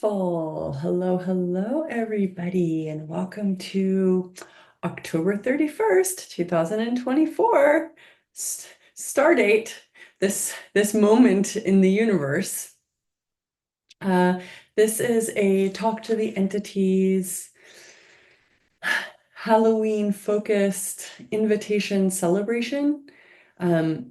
Hello, hello, everybody, and welcome to October 31st, 2024. Star date, this moment in the universe. Uh, this is a talk to the entities, Halloween focused invitation celebration.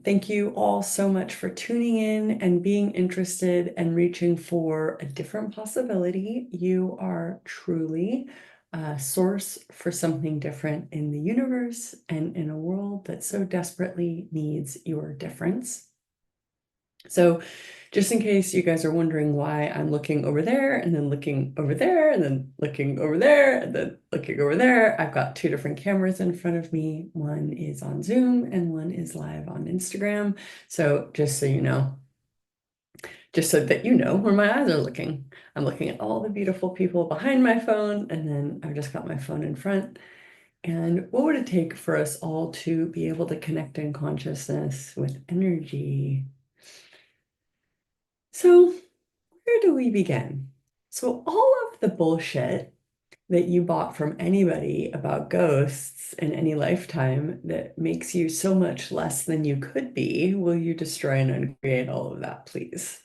Thank you all so much for tuning in and being interested and reaching for a different possibility. You are truly a source for something different in the universe and in a world that so desperately needs your difference. So just in case you guys are wondering why I'm looking over there and then looking over there and then looking over there and then looking over there, I've got two different cameras in front of me. One is on Zoom and one is live on Instagram. So just so you know, just so that you know where my eyes are looking. I'm looking at all the beautiful people behind my phone, and then I've just got my phone in front. And what would it take for us all to be able to connect in consciousness with energy? So where do we begin? So all of the bullshit that you bought from anybody about ghosts in any lifetime that makes you so much less than you could be, will you destroy and uncreate all of that, please?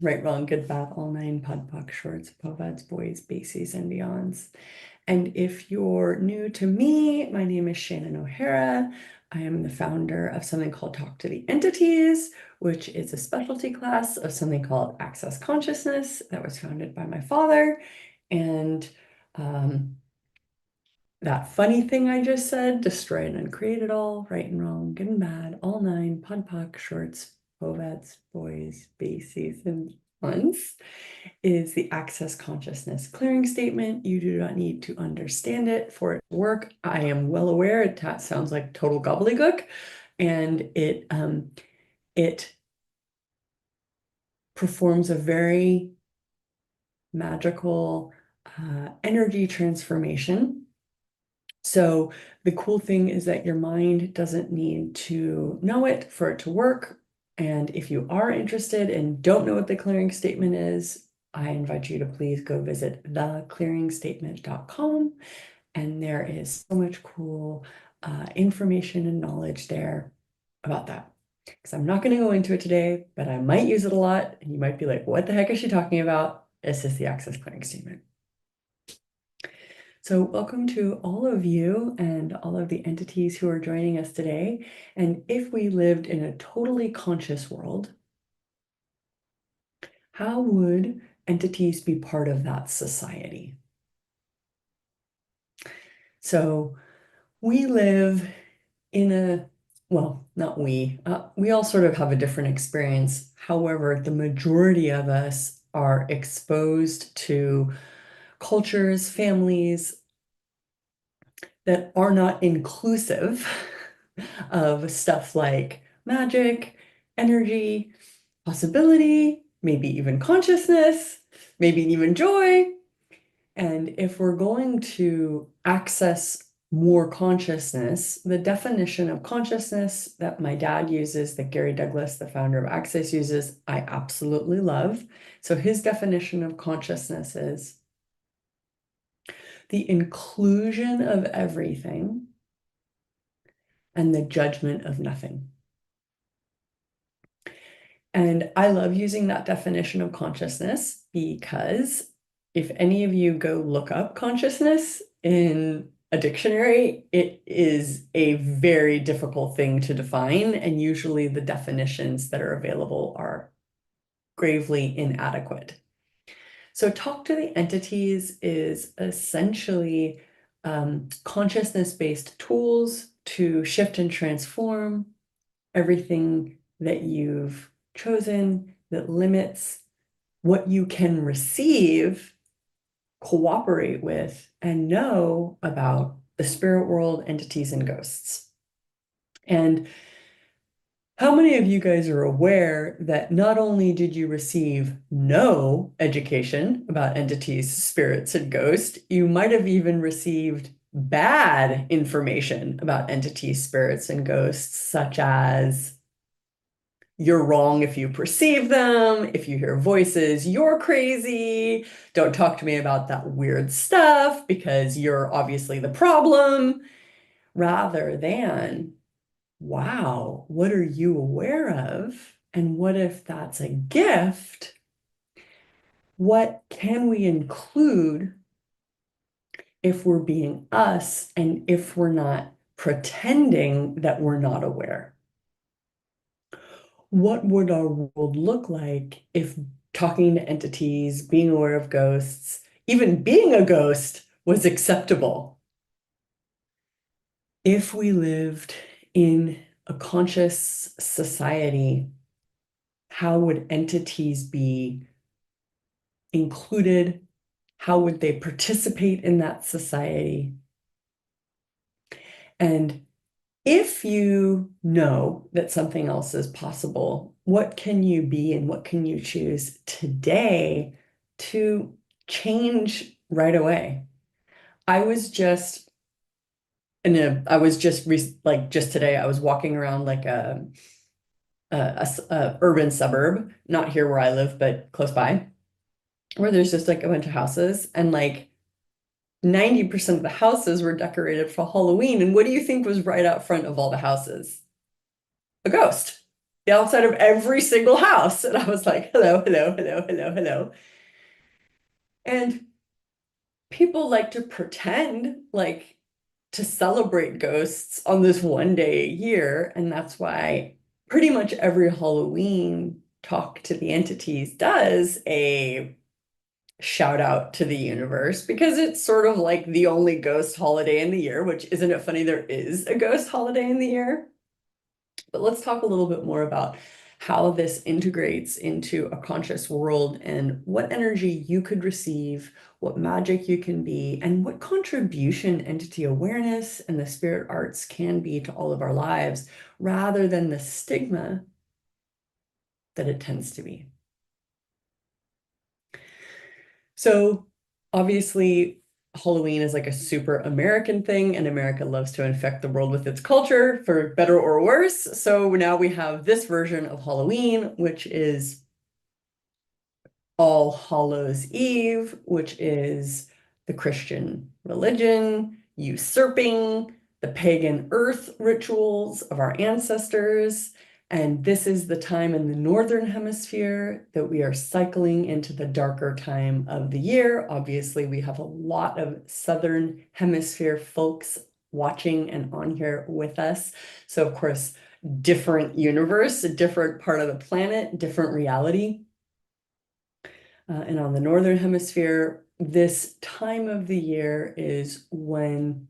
Right, wrong, good, bad, all nine, pod, poc, shorts, povads, boys, bases, and beyonds. And if you're new to me, my name is Shannon O'Hara. I am the founder of something called Talk to the Entities, which is a specialty class of something called Access Consciousness that was founded by my father. And that funny thing I just said, destroy and uncreate it all, right and wrong, good and bad, all nine, pod, poc, shorts, povads, boys, bases, and ones, is the Access Consciousness clearing statement. You do not need to understand it for it to work. I am well aware it sounds like total gobbledygook, and it performs a very magical energy transformation. So the cool thing is that your mind doesn't need to know it for it to work. And if you are interested and don't know what the clearing statement is, I invite you to please go visit theclearingstatement.com. And there is so much cool information and knowledge there about that. Because I'm not going to go into it today, but I might use it a lot. And you might be like, what the heck is she talking about? It's just the access clearing statement. So welcome to all of you and all of the entities who are joining us today. And if we lived in a totally conscious world, how would entities be part of that society? So we live in a, well, not we all sort of have a different experience. However, the majority of us are exposed to cultures, families that are not inclusive of stuff like magic, energy, possibility, maybe even consciousness, maybe even joy. And if we're going to access more consciousness, the definition of consciousness that my dad uses, that Gary Douglas, the founder of Access, uses, I absolutely love. So his definition of consciousness is the inclusion of everything and the judgment of nothing. And I love using that definition of consciousness because if any of you go look up consciousness in a dictionary, it is a very difficult thing to define. And usually the definitions that are available are gravely inadequate. So Talk to the Entities is essentially consciousness-based tools to shift and transform everything that you've chosen that limits what you can receive, cooperate with, and know about the spirit world, entities, and ghosts. And how many of you guys are aware that not only did you receive no education about entities, spirits, and ghosts, you might have even received bad information about entities, spirits, and ghosts, such as you're wrong if you perceive them. If you hear voices, you're crazy. Don't talk to me about that weird stuff because you're obviously the problem. Rather than, wow, what are you aware of? And what if that's a gift? What can we include if we're being us and if we're not pretending that we're not aware? What would our world look like if talking to entities, being aware of ghosts, even being a ghost was acceptable? If we lived in a conscious society, how would entities be included? How would they participate in that society? And if you know that something else is possible, what can you be and what can you choose today to change right away? I was just I was just like just today, I was walking around like a urban suburb, not here where I live, but close by, where there's just like a bunch of houses and like 90% of the houses were decorated for Halloween. And what do you think was right out front of all the houses? A ghost. The outside of every single house. And I was like, hello, hello, hello, hello, hello. And people like to pretend like to celebrate ghosts on this one day a year. And that's why pretty much every Halloween talk to the entities does a shout out to the universe because it's sort of like the only ghost holiday in the year, which isn't it funny? There is a ghost holiday in the year. But let's talk a little bit more about how this integrates into a conscious world and what energy you could receive, what magic you can be, and what contribution entity awareness and the spirit arts can be to all of our lives, rather than the stigma that it tends to be. So obviously, Halloween is like a super American thing, and America loves to infect the world with its culture for better or worse. So now we have this version of Halloween, which is All Hallows Eve, which is the Christian religion usurping the pagan earth rituals of our ancestors. And this is the time in the Northern Hemisphere that we are cycling into the darker time of the year. Obviously, we have a lot of Southern Hemisphere folks watching and on here with us. So, of course, different universe, a different part of the planet, different reality. And on the Northern Hemisphere, this time of the year is when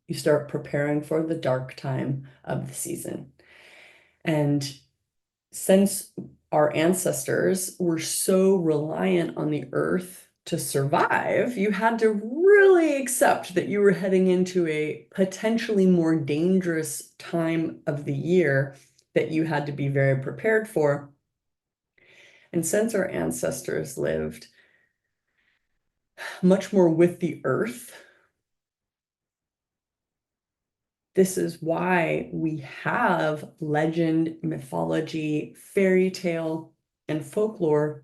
you start preparing for the dark time of the season. And since our ancestors were so reliant on the earth to survive, you had to really accept that you were heading into a potentially more dangerous time of the year that you had to be very prepared for. And since our ancestors lived much more with the earth, this is why we have legend, mythology, fairy tale, and folklore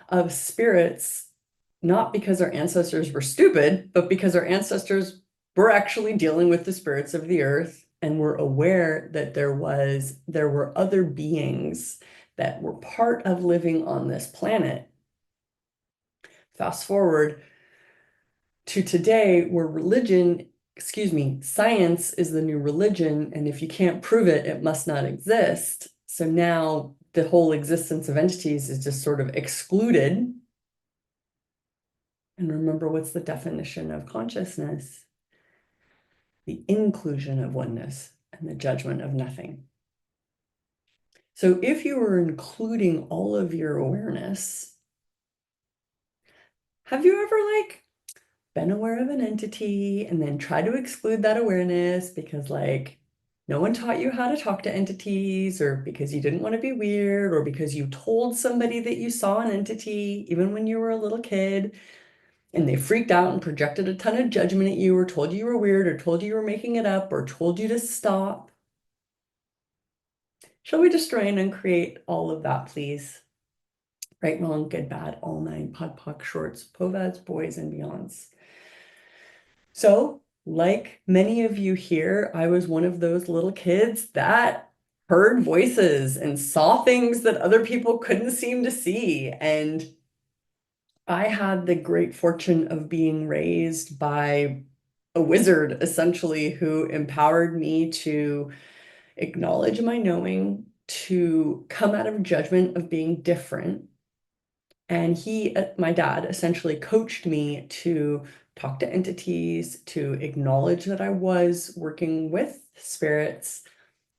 of spirits, not because our ancestors were stupid, but because our ancestors were actually dealing with the spirits of the earth and were aware that there were other beings that were part of living on this planet. Fast forward to today, where science is the new religion, and if you can't prove it, it must not exist. So now the whole existence of entities is just sort of excluded. And remember, what's the definition of consciousness? The inclusion of oneness and the judgment of nothing. So if you were including all of your awareness, have you ever like been aware of an entity and then try to exclude that awareness because like no one taught you how to talk to entities, or because you didn't want to be weird, or because you told somebody that you saw an entity even when you were a little kid and they freaked out and projected a ton of judgment at you, or told you were weird, or told you were making it up, or told you to stop? Shall we destroy and uncreate all of that, please? Right, wrong, good, bad, all nine, pod, poc, shorts, povads, boys, and beyonds. So, like many of you here, I was one of those little kids that heard voices and saw things that other people couldn't seem to see. And I had the great fortune of being raised by a wizard, essentially, who empowered me to acknowledge my knowing, to come out of judgment of being different. And he, my dad, essentially coached me to talk to entities, to acknowledge that I was working with spirits,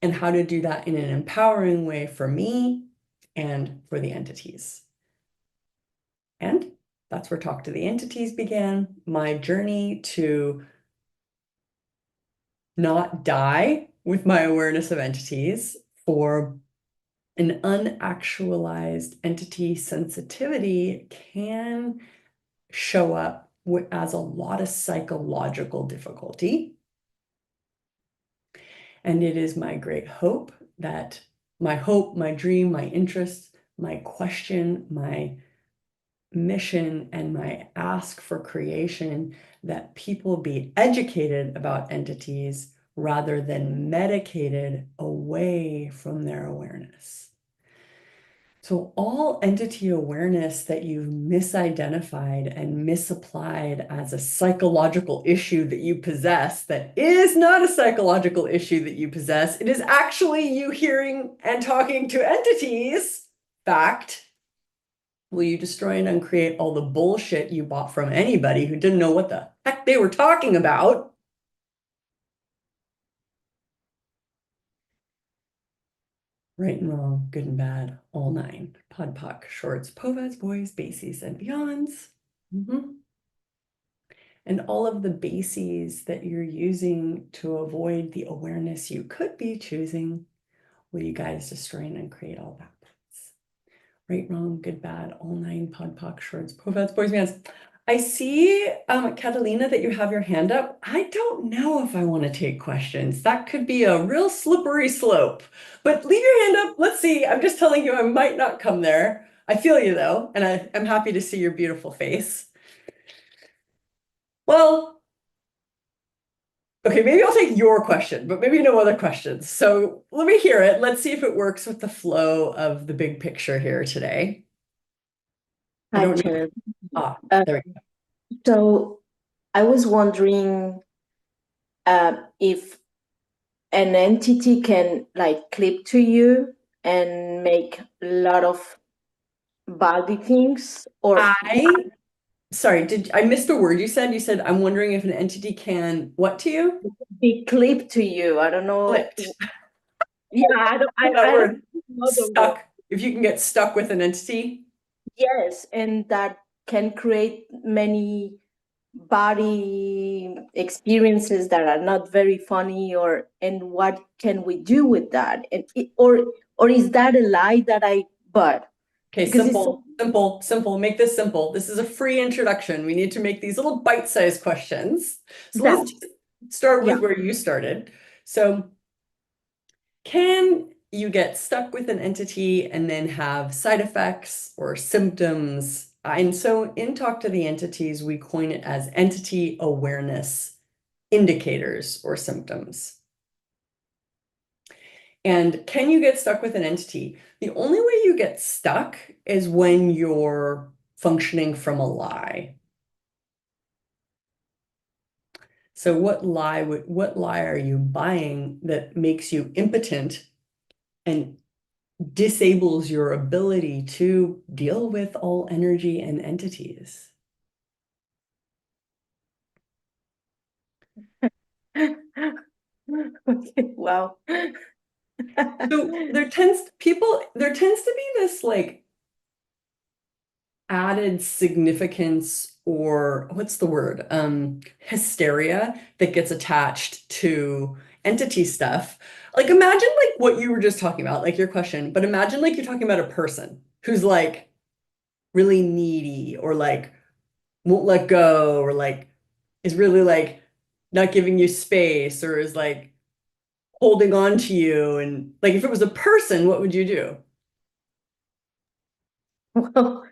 and how to do that in an empowering way for me and for the entities. And that's where Talk to the Entities began, my journey to not die with my awareness of entities, for an unactualized entity sensitivity can show up as a lot of psychological difficulty. And it is my great hope that my hope, my dream, my interest, my question, my mission, and my ask for creation that people be educated about entities rather than medicated away from their awareness. So all entity awareness that you've misidentified and misapplied as a psychological issue that you possess, that is not a psychological issue that you possess, it is actually you hearing and talking to entities. Fact. Will you destroy and uncreate all the bullshit you bought from anybody who didn't know what the heck they were talking about? Right and wrong, good and bad, all nine. Pod, poc, shorts, povads, boys, bases, and beyonds. And all of the bases that you're using to avoid the awareness you could be choosing, will you guys destroy and uncreate all that? Right, wrong, good, bad, all nine, pod, poc, shorts, povads, boys, beyonds. I see, Catalina, that you have your hand up. I don't know if I want to take questions. That could be a real slippery slope. But leave your hand up. Let's see. I'm just telling you, I might not come there. I feel you though, and I'm happy to see your beautiful face. Well, okay, maybe I'll take your question, but maybe no other questions. So let me hear it. Let's see if it works with the flow of the big picture here today. I Hi, don't know. Chair. Ah, Uh, there we go. so I was wondering if an entity can like clip to you and make a lot of body things, or Sorry, did I missed a word you said? You said, I'm wondering if an entity can what to you? be clipped to you. I don't know. Flipped. Yeah, I don't. That I don't word. know the word. Stuck. If you can get stuck with an entity. Yes, and that can create many body experiences that are not very funny, or and what can we do with that, and or is that a lie that I but Okay, because it's so simple. Make this simple. This is a free introduction. We need to make these little bite-sized questions. So that let's just start yeah. with where you started. So can you get stuck with an entity and then have side effects or symptoms? And so in Talk to the Entities, we coin it as entity awareness indicators or symptoms. And can you get stuck with an entity? The only way you get stuck is when you're functioning from a lie. So what lie are you buying that makes you impotent and disables your ability to deal with all energy and entities? Okay, wow. So there tends to be this like added significance, or what's the word? Hysteria that gets attached to entity stuff. Like imagine like what you were just talking about, like your question, but imagine like you're talking about a person who's like really needy or like won't let go or like is really like not giving you space or is like holding on to you. And like if it was a person, what would you do? Well,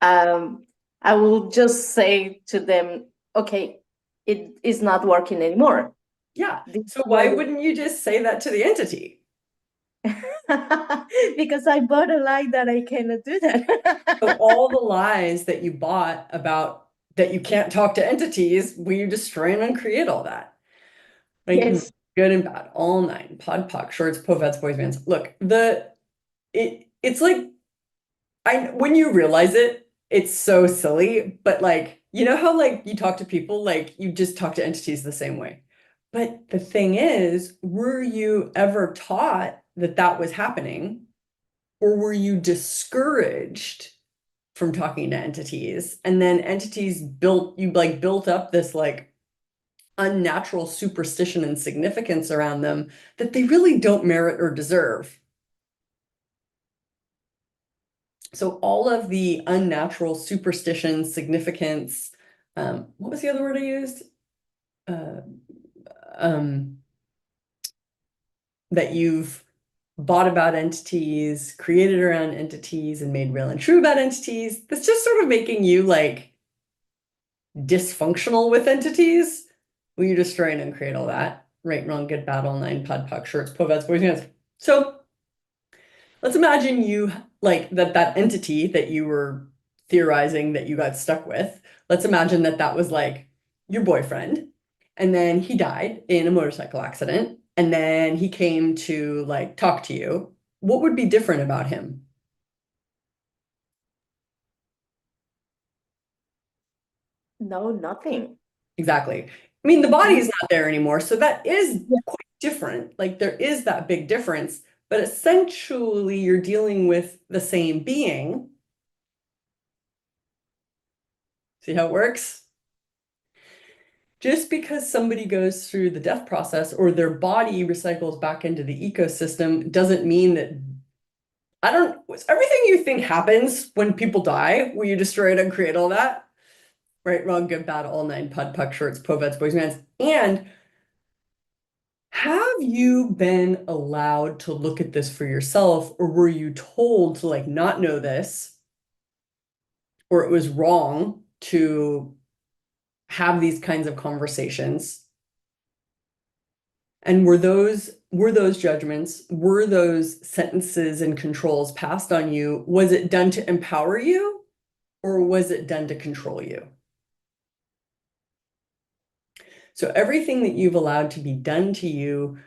I will just say to them, okay, it is not working anymore. Yeah. This So why was wouldn't you just say that to the entity? because I bought a lie that I cannot do So that. all the lies that you bought about that you can't talk to entities, will you destroy and uncreate all that? Right? Yes. Good and bad, all nine, pod, poc, shorts, povets, boys, bands. Look, it's like I when you realize it, it's so silly, but like you know how like you talk to people like you just talk to entities the same way. But the thing is, were you ever taught that that was happening, or were you discouraged from talking to entities? And then entities built you like built up this like unnatural superstition and significance around them that they really don't merit or deserve. So all of the unnatural superstition, significance, what was the other word I used? Uh, um, that you've bought about entities, created around entities, and made real and true about entities. That's just sort of making you like dysfunctional with entities. Will you destroy and uncreate all that? Right, wrong, good, bad, all nine, pod, poc, shorts, povets, boys, hands. So let's imagine you like that entity that you were theorizing that you got stuck with. Let's imagine that that was like your boyfriend, and then he died in a motorcycle accident, and then he came to like talk to you. What would be different about him? No, nothing. Exactly. I mean, the body Mhm. is not there anymore, so that is Yeah. quite different. Like there is that big difference, but essentially you're dealing with the same being. See how it works? Just because somebody goes through the death process or their body recycles back into the ecosystem doesn't mean that I don't, everything you think happens when people die, will you destroy it and create all that? Right, wrong, good, bad, all nine, pod, puck, shorts, povets, boys, mans. And have you been allowed to look at this for yourself, or were you told to like not know this, or it was wrong to have these kinds of conversations? And were those judgments, were those sentences and controls passed on you? Was it done to empower you, or was it done to control you? So everything that you've allowed to be done to you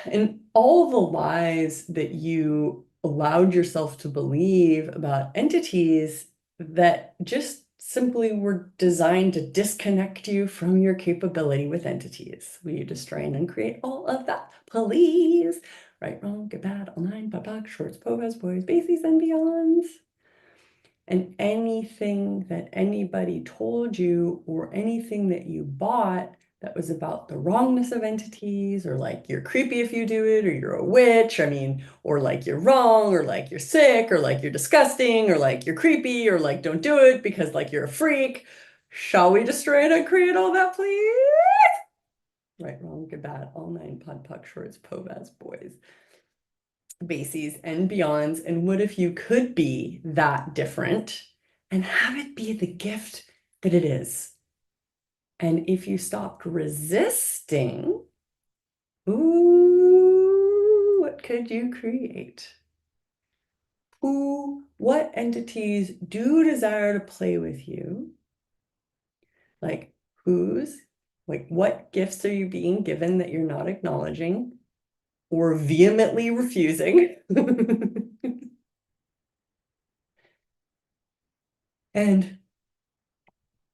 and all the lies that you allowed yourself to believe about entities that just simply were designed to disconnect you from your capability with entities. Will you destroy and uncreate all of that, please? Right, wrong, good, bad, all nine, babak, shorts, povas, boys, basies, and beyonds. And anything that anybody told you or anything that you bought that was about the wrongness of entities, or like you're creepy if you do it, or you're a witch, I mean, or like you're wrong, or like you're sick, or like you're disgusting, or like you're creepy, or like don't do it because like you're a freak. Shall we destroy it and create all that, please? Right, wrong, good, bad, all nine, pod, puck, shorts, povas, boys, bases, and beyonds. And what if you could be that different and have it be the gift that it is? And if you stopped resisting, ooh, what could you create? Ooh, what entities do desire to play with you? Like whose, like what gifts are you being given that you're not acknowledging or vehemently refusing? And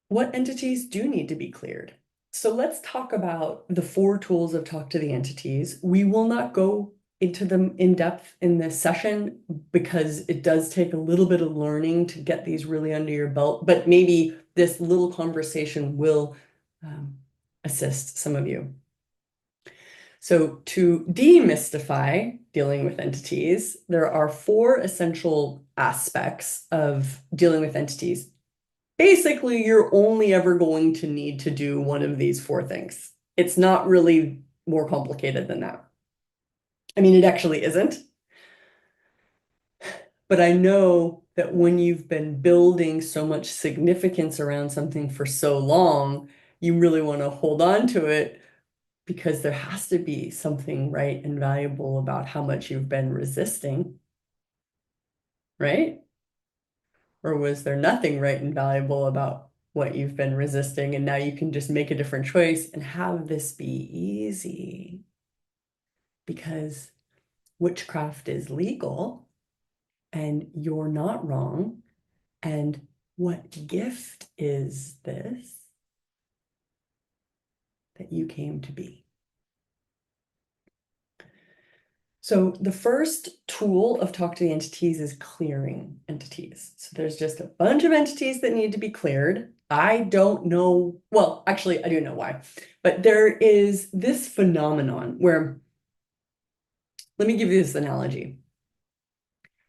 what entities do need to be cleared? So let's talk about the four tools of Talk to the Entities. We will not go into them in depth in this session because it does take a little bit of learning to get these really under your belt, but maybe this little conversation will assist some of you. So to demystify dealing with entities, there are four essential aspects of dealing with entities. Basically, you're only ever going to need to do one of these four things. It's not really more complicated than that. I mean, it actually isn't. But I know that when you've been building so much significance around something for so long, you really want to hold on to it because there has to be something right and valuable about how much you've been resisting, right? Or was there nothing right and valuable about what you've been resisting, and now you can just make a different choice and have this be easy? Because witchcraft is legal and you're not wrong. And what gift is this that you came to be? So the first tool of Talk to the Entities is clearing entities. So there's just a bunch of entities that need to be cleared. I don't know, well, actually, I do know why, but there is this phenomenon where, let me give you this analogy.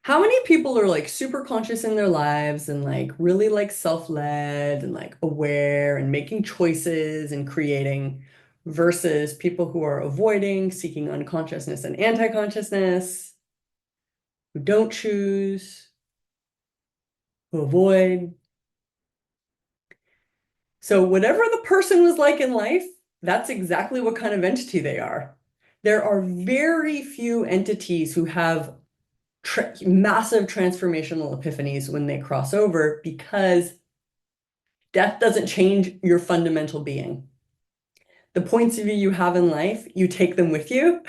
How many people are like super conscious in their lives and like really like self-led and like aware and making choices and creating versus people who are avoiding, seeking unconsciousness and anti-consciousness, who don't choose, who avoid? So whatever the person was like in life, that's exactly what kind of entity they are. There are very few entities who have massive transformational epiphanies when they cross over, because death doesn't change your fundamental being. The points of view you have in life, you take them with you.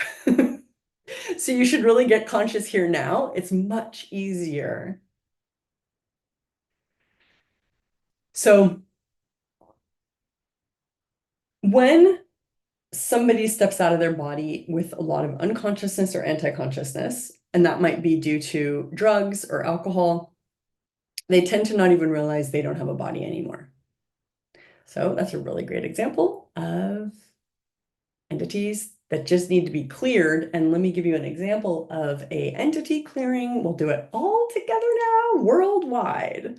So you should really get conscious here now. It's much easier. So when somebody steps out of their body with a lot of unconsciousness or anti-consciousness, and that might be due to drugs or alcohol, they tend to not even realize they don't have a body anymore. So that's a really great example of entities that just need to be cleared. And let me give you an example of a entity clearing. We'll do it all together now, worldwide.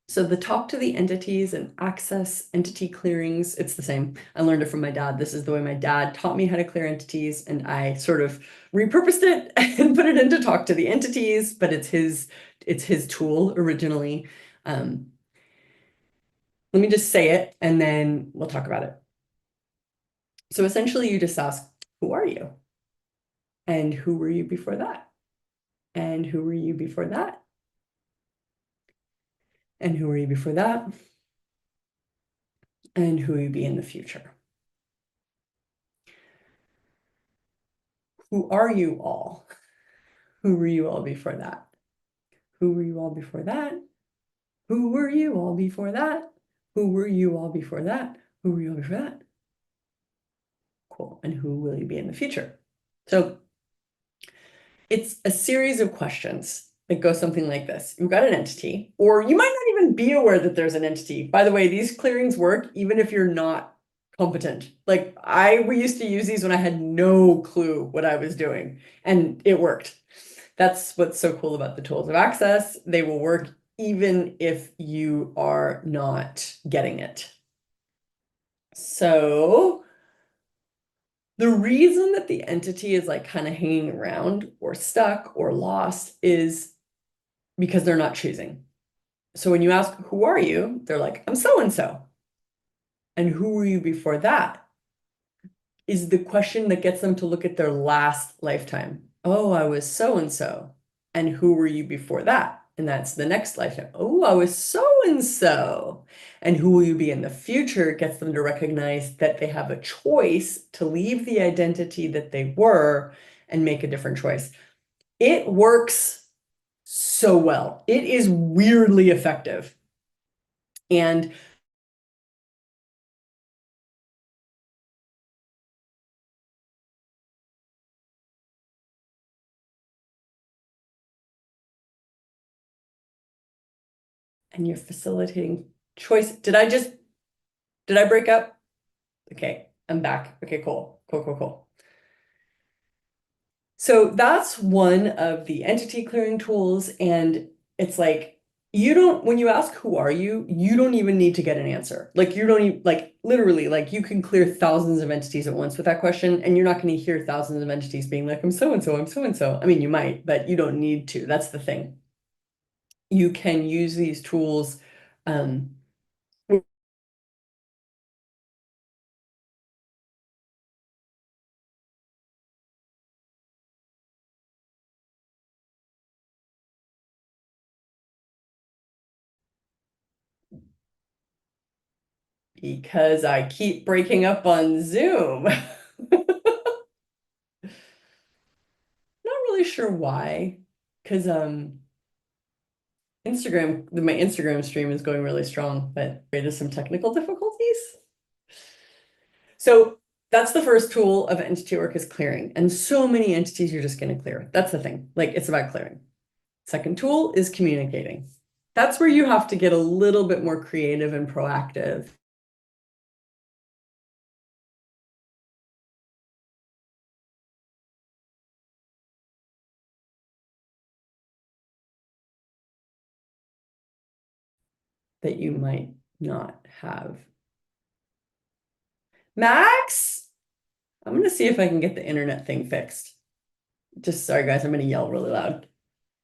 So the Talk to the Entities and Access entity clearings, it's the same. I learned it from my dad. This is the way my dad taught me how to clear entities, and I sort of repurposed it and put it into Talk to the Entities, but it's his tool originally. Let me just say it and then we'll talk about it. So essentially you just ask, who are you? And who were you before that? And who were you before that? And who were you before that? And who will you be in the future? Who are you all? Who were you all before that? Who were you all before that? Who were you all before that? Who were you all before that? Who were you all before that? Cool. And who will you be in the future? So it's a series of questions that go something like this. You've got an entity, or you might not even be aware that there's an entity. By the way, these clearings work even if you're not competent. Like we used to use these when I had no clue what I was doing, and it worked. That's what's so cool about the tools of access. They will work even if you are not getting it. So the reason that the entity is like kind of hanging around or stuck or lost is because they're not choosing. So when you ask, who are you? They're like, I'm so-and-so. And who were you before that? Is the question that gets them to look at their last lifetime. Oh, I was so-and-so. And who were you before that? And that's the next lifetime. Oh, I was so-and-so. And who will you be in the future gets them to recognize that they have a choice to leave the identity that they were and make a different choice. It works so well. It is weirdly effective. And you're facilitating choice. Did I break up? Okay, I'm back. Okay, cool. Cool. So that's one of the entity clearing tools. And it's like, when you ask, who are you? You don't even need to get an answer. Like, you don't even, like, literally, like you can clear thousands of entities at once with that question, and you're not going to hear thousands of entities being like, I'm so and so, I'm so and so. I mean, you might, but you don't need to. That's the thing. You can use these tools um, because I keep breaking up on Zoom. Not really sure why, because my Instagram stream is going really strong, but there's some technical difficulties. So that's the first tool of entity work is clearing. And so many entities you're just going to clear. That's the thing. Like it's about clearing. Second tool is communicating. That's where you have to get a little bit more creative and proactive. That you might not have. Max, I'm going to see if I can get the internet thing fixed. Just sorry, guys, I'm going to yell really loud.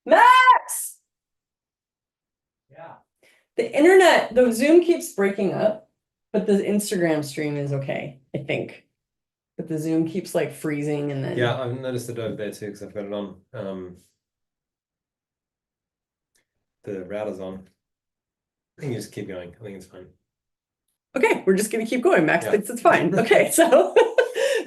Max! Yeah. The internet, the Zoom keeps breaking up, but the Instagram stream is okay, I think. But the Zoom keeps like freezing and then. Yeah, I've noticed it over there too because I've got it on. The router's on. I think you just keep going. I think it's fine. Okay, we're just going to keep going. Max Yeah. thinks it's fine. Okay, so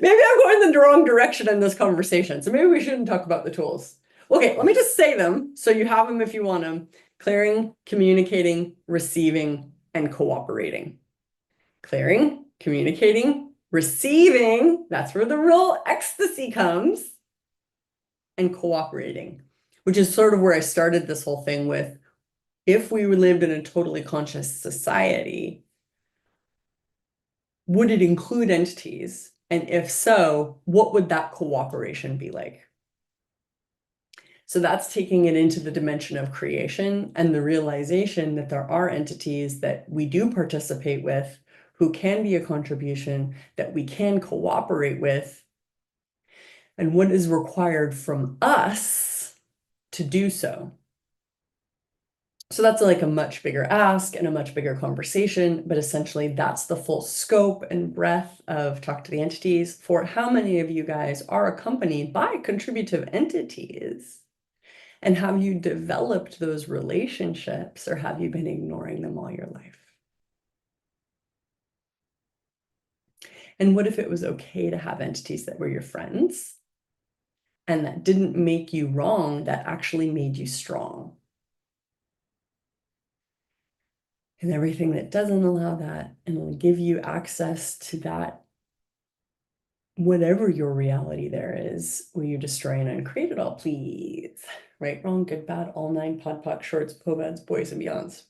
maybe I'm going in the wrong direction in this conversation. So maybe we shouldn't talk about the tools. Okay, let me just say them so you have them if you want them. Clearing, communicating, receiving, and cooperating. Clearing, communicating, receiving, that's where the real ecstasy comes, and cooperating, which is sort of where I started this whole thing with, if we lived in a totally conscious society, would it include entities? And if so, what would that cooperation be like? So that's taking it into the dimension of creation and the realization that there are entities that we do participate with who can be a contribution, that we can cooperate with, and what is required from us to do so. So that's like a much bigger ask and a much bigger conversation, but essentially that's the full scope and breadth of Talk to the Entities for how many of you guys are accompanied by contributive entities. And have you developed those relationships or have you been ignoring them all your life? And what if it was okay to have entities that were your friends and that didn't make you wrong, that actually made you strong? And everything that doesn't allow that and will give you access to that, whatever your reality there is, will you destroy and uncreate it all, please? Right, wrong, good, bad, all nine, pod, poc, shorts, povads, boys, and beyonds.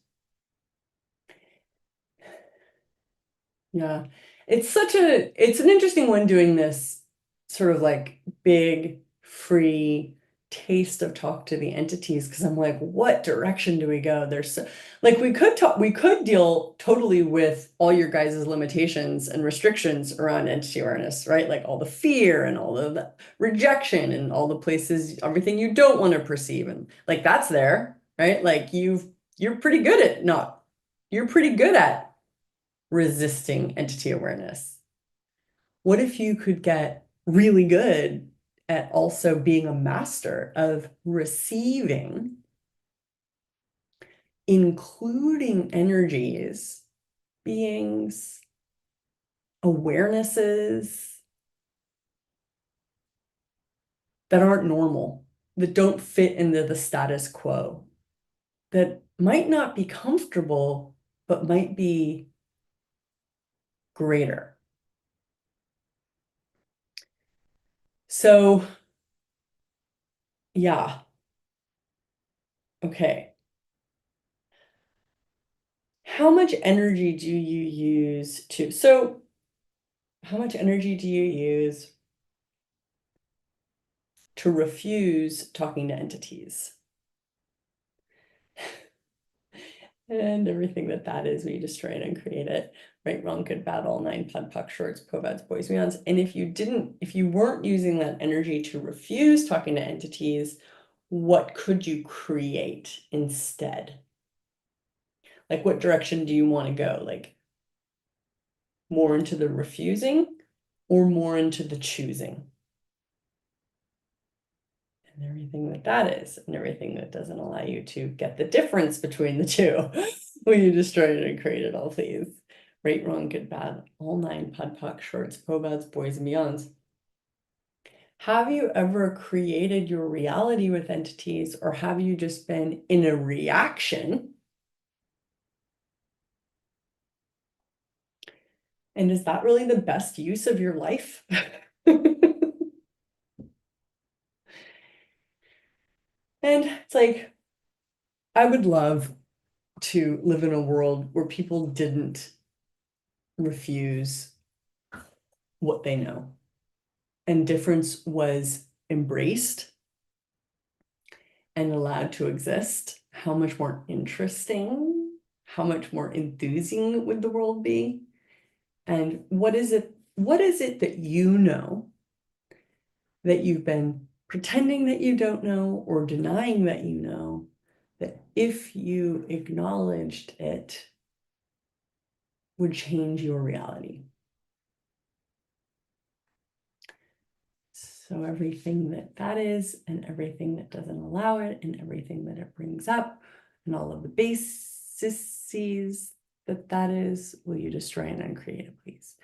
Yeah, it's an interesting one doing this sort of like big, free taste of Talk to the Entities because I'm like, what direction do we go? There's so, like we could deal totally with all your guys' limitations and restrictions around entity awareness, right? Like all the fear and all of the rejection and all the places, everything you don't want to perceive. And like that's there, right? Like you're pretty good at not, you're pretty good at resisting entity awareness. What if you could get really good at also being a master of receiving, including energies, beings, awarenesses that aren't normal, that don't fit into the status quo, that might not be comfortable, but might be greater. So, yeah. Okay. How much energy do you use how much energy do you use to refuse talking to entities? And everything that that is, we destroy it and create it. Right, wrong, good, bad, all nine, POD, POC, shorts, POVADs, boys, beyonds. And if you weren't using that energy to refuse talking to entities, what could you create instead? Like, what direction do you want to go? Like, more into the refusing or more into the choosing? And everything that that is, and everything that doesn't allow you to get the difference between the two. Will you destroy it and create it all, please? Right, wrong, good, bad, all nine, POD, POC, shorts, POVADs, boys, and beyonds. Have you ever created your reality with entities, or have you just been in a reaction? And is that really the best use of your life? And it's like, I would love to live in a world where people didn't refuse what they know, and difference was embraced and allowed to exist. How much more interesting, how much more enthusing would the world be? And what is it that you know that you've been pretending that you don't know or denying that you know, that if you acknowledged it would change your reality? So everything that that is, and everything that doesn't allow it, and everything that it brings up, and all of the bases that that is, will you destroy and uncreate it, please?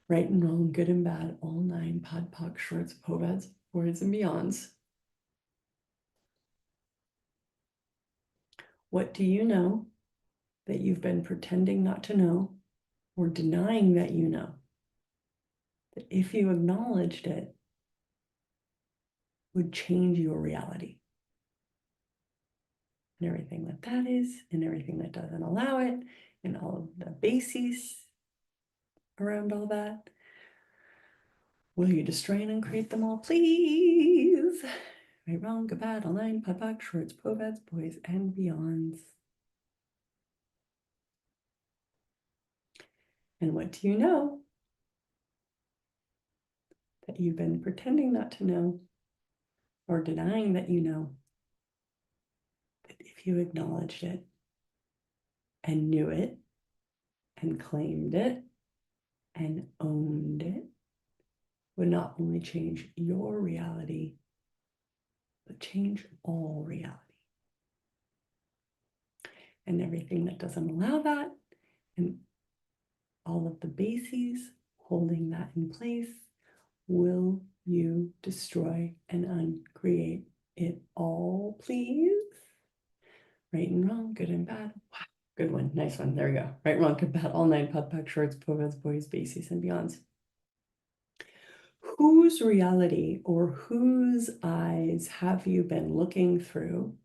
Right and wrong, good and bad, all nine, POD, POC, shorts, POVADs, boys, and beyonds. What do you know that you've been pretending not to know or denying that you know? That if you acknowledged it, would change your reality. And everything that that is, and everything that doesn't allow it, and all of the bases around all that. Will you destroy and uncreate them all, please? Right, wrong, good, bad, all nine, POD, POC, shorts, POVADs, boys, and beyonds. And what do you know that you've been pretending not to know or denying that you know? That if you acknowledged it and knew it and claimed it and owned it, would not only change your reality, but change all reality. And everything that doesn't allow that, and all of the bases holding that in place, will you destroy and uncreate it all, please? Right and wrong, good and bad. Wow, good one, nice one. There we go. Right, wrong, good, bad, all nine, POD, POC, shorts, POVADs, boys, bases, and beyonds. Whose reality or whose eyes have you been looking through?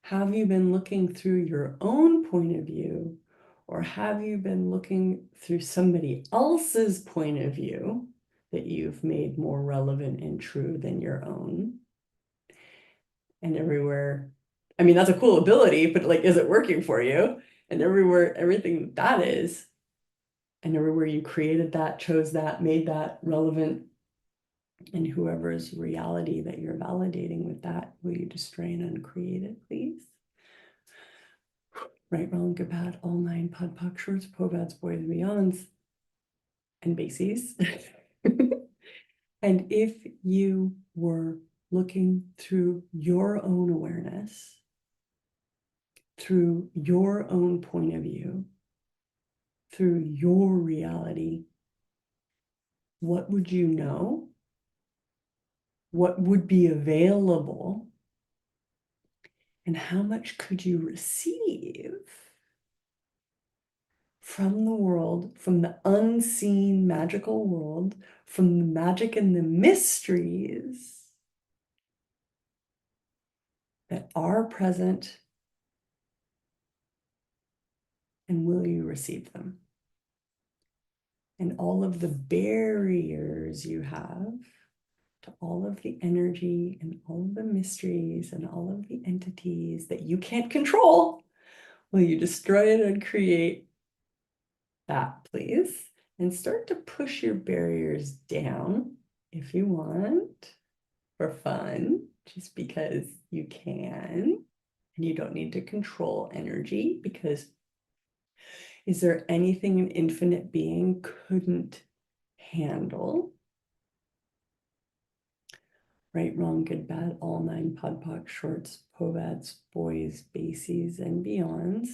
Have you been looking through your own point of view, or have you been looking through somebody else's point of view that you've made more relevant and true than your own? And everywhere, I mean, that's a cool ability, but like, is it working for you? And everywhere, everything that is, and everywhere you created that, chose that, made that relevant, and whoever's reality that you're validating with that, will you destroy and uncreate it, please? Right, wrong, good, bad, all nine, POD, POC, shorts, POVADs, boys, and beyonds, and bases. And if you were looking through your own awareness, through your own point of view, through your reality, what would you know? What would be available? And how much could you receive from the world, from the unseen magical world, from the magic and the mysteries that are present, and will you receive them? And all of the barriers you have to all of the energy and all of the mysteries and all of the entities that you can't control, Will you destroy and uncreate that, please? And start to push your barriers down if you want for fun, just because you can. And you don't need to control energy, because is there anything an infinite being couldn't handle? Right, wrong, good, bad, all nine, podpoc, shorts, povads, boys, bases, and beyonds.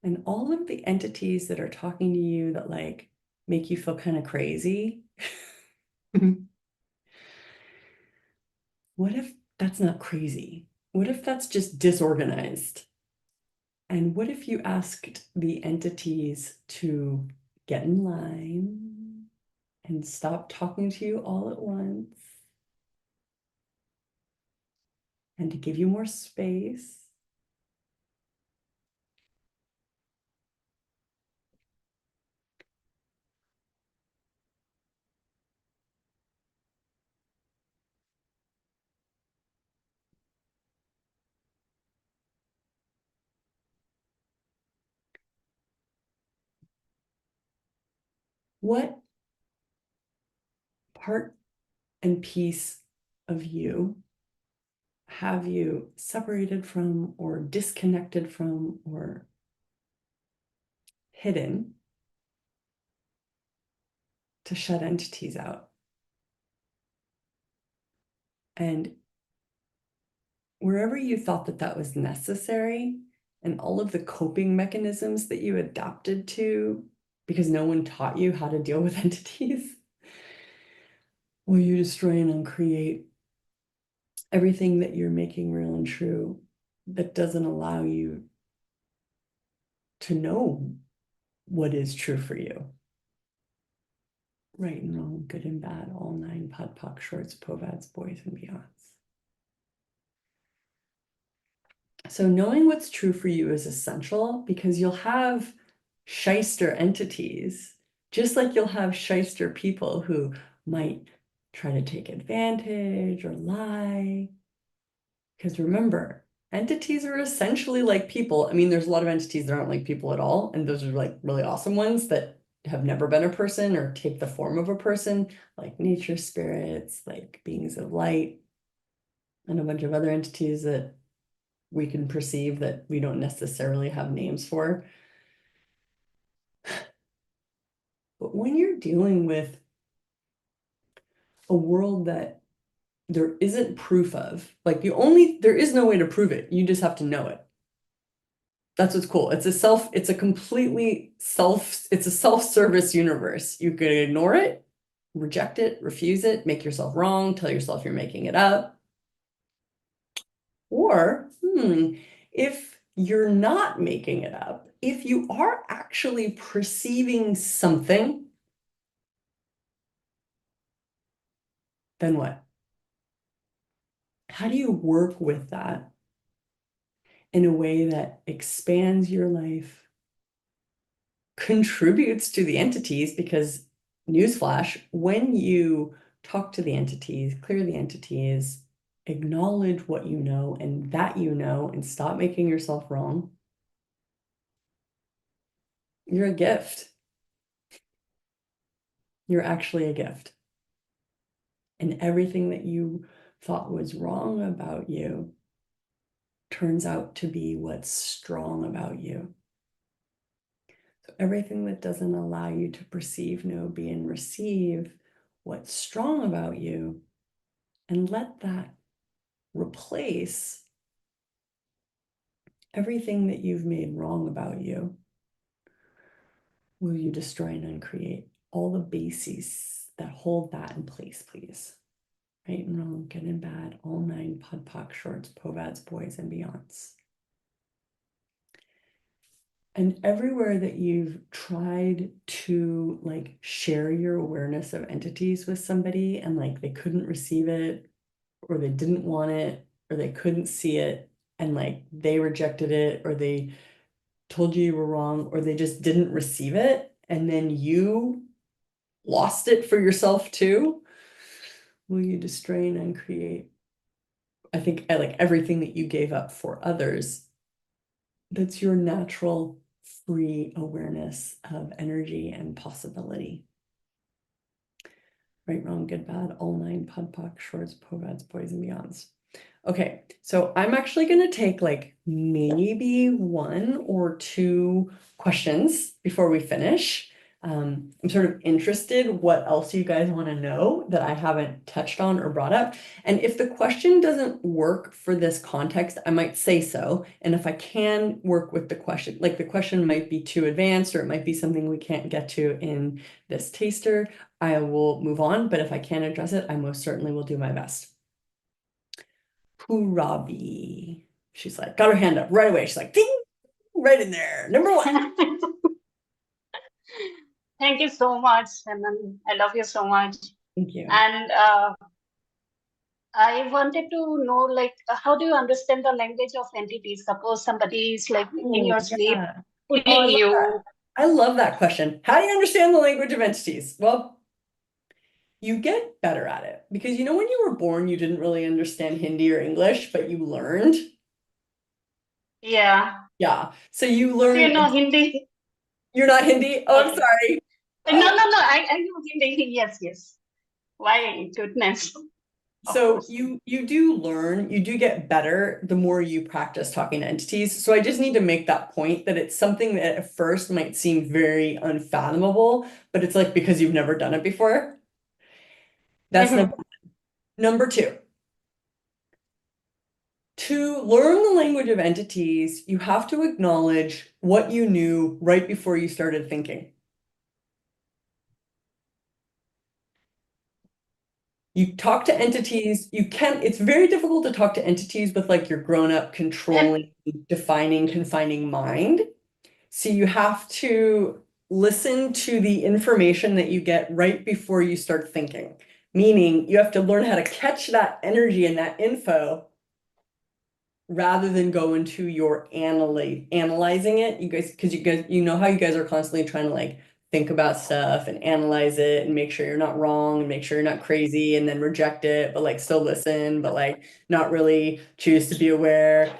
And all of the entities that are talking to you that like make you feel kind of crazy. What if that's not crazy? What if that's just disorganized? And what if you asked the entities to get in line and stop talking to you all at once and to give you more space? What part and piece of you have you separated from or disconnected from or hidden to shut entities out? And wherever you thought that that was necessary, and all of the coping mechanisms that you adapted to because no one taught you how to deal with entities, will you destroy and uncreate everything that you're making real and true that doesn't allow you to know what is true for you? Right and wrong, good and bad, all nine, podpoc, shorts, povads, boys, and beyonds. So knowing what's true for you is essential, because you'll have shyster entities, just like you'll have shyster people who might try to take advantage or lie. Because remember, entities are essentially like people. I mean, there's a lot of entities that aren't like people at all, and those are like really awesome ones that have never been a person or take the form of a person, like nature spirits, like beings of light, and a bunch of other entities that we can perceive that we don't necessarily have names for. But when you're dealing with a world that there isn't proof of, like there is no way to prove it. You just have to know it. That's what's cool. It's a self-service universe. You could ignore it, reject it, refuse it, make yourself wrong, tell yourself you're making it up. Or, if you're not making it up, if you are actually perceiving something, then what? How do you work with that in a way that expands your life, contributes to the entities? Because newsflash, when you talk to the entities, clear the entities, acknowledge what you know and that you know, and stop making yourself wrong, you're a gift. You're actually a gift. And everything that you thought was wrong about you turns out to be what's strong about you. So everything that doesn't allow you to perceive, know, be, and receive what's strong about you, and let that replace everything that you've made wrong about you. Will you destroy and uncreate all the bases that hold that in place, please? Right and wrong, good and bad, all nine, podpoc, shorts, povads, boys, and beyonds. And everywhere that you've tried to like share your awareness of entities with somebody and like they couldn't receive it, or they didn't want it, or they couldn't see it, and like they rejected it, or they told you were wrong, or they just didn't receive it, and then you lost it for yourself too, will you destroy and uncreate? I think like everything that you gave up for others That's your natural free awareness of energy and possibility. Right, wrong, good, bad, all nine, POD, POC, shorts, povads, boys, and beyonds. Okay, so I'm actually going to take like maybe 1 or 2 questions before we finish. I'm sort of interested what else you guys want to know that I haven't touched on or brought up. And if the question doesn't work for this context, I might say so. And if I can work with the question, like the question might be too advanced or it might be something we can't get to in this taster, I will move on. But if I can address it, I most certainly will do my best. Purabi. She's like, got her hand up right away. She's like, ding, right in there. Number 1. Thank you so much, Shannon. I love you so much. Thank you. And I wanted to know, like, how do you understand the language of entities? Suppose somebody is like in your sleep, Yeah. pulling I love you. that. I love that question. How do you understand the language of entities? Well, you get better at it because you know when you were born, you didn't really understand Hindi or English, but you learned. Yeah. Yeah. So you Do learn. you know Hindi? You're not Hindi? Oh, I'm Okay. sorry. No, I know Hindi. Yes, yes. Why, goodness. Of So course. you do learn, you do get better the more you practice talking to entities. So I just need to make that point that it's something that at first might seem very unfathomable, but it's like because you've never done it before. That's Mhm. number 2. To learn the language of entities, you have to acknowledge what you knew right before you started thinking. You talk to entities, it's very difficult to talk to entities with like your grown-up controlling, defining, confining mind. So you have to listen to the information that you get right before you start thinking. Meaning you have to learn how to catch that energy and that info rather than go into your analyzing it. You guys, because you know how you guys are constantly trying to like think about stuff and analyze it and make sure you're not wrong and make sure you're not crazy and then reject it, but like still listen, but like not really choose to be aware.